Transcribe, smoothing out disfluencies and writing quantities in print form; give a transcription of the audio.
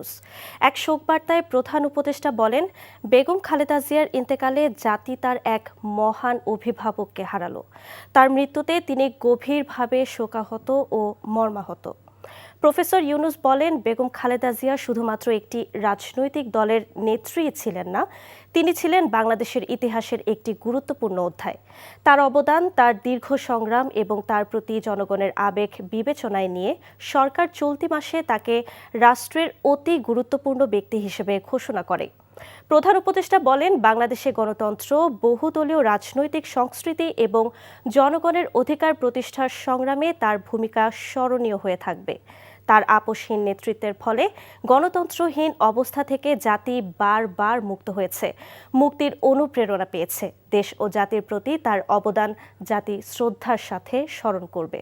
ইউনূস। এক শোকবার্তায় প্রধান উপদেষ্টা বলেন, বেগম খালেদা জিয়ার ইন্তেকালে জাতি তার এক মহান অভিভাবককে হারালো। তার মৃত্যুতে তিনি গভীরভাবে শোকাহত ও মর্মাহত। প্রফেসর ইউনূস বলেন, বেগম খালেদা জিয়া শুধুমাত্র একটি রাজনৈতিক দলের নেত্রী ছিলেন না, তিনি ছিলেন বাংলাদেশের ইতিহাসের একটি গুরুত্বপূর্ণ অধ্যায়। তার অবদান, তার দীর্ঘ সংগ্রাম এবং তার প্রতি জনগণের আবেগ বিবেচনায় নিয়ে সরকার চলতি মাসে তাকে রাষ্ট্রের অতি গুরুত্বপূর্ণ ব্যক্তি হিসেবে ঘোষণা করে। প্রধান উপদেষ্টা বলেন, বাংলাদেশে গণতন্ত্র, বহুদলীয় রাজনৈতিক সংস্কৃতি এবং জনগণের অধিকার প্রতিষ্ঠার সংগ্রামে তার ভূমিকা স্মরণীয় হয়ে থাকবে। তার আপোষহীন নেতৃত্বের ফলে গণতন্ত্রহীন অবস্থা থেকে জাতি বারবার মুক্ত হয়েছে, মুক্তির অনুপ্রেরণা পেয়েছে। দেশ ও জাতির প্রতি তার অবদান জাতি শ্রদ্ধার সাথে স্মরণ করবে।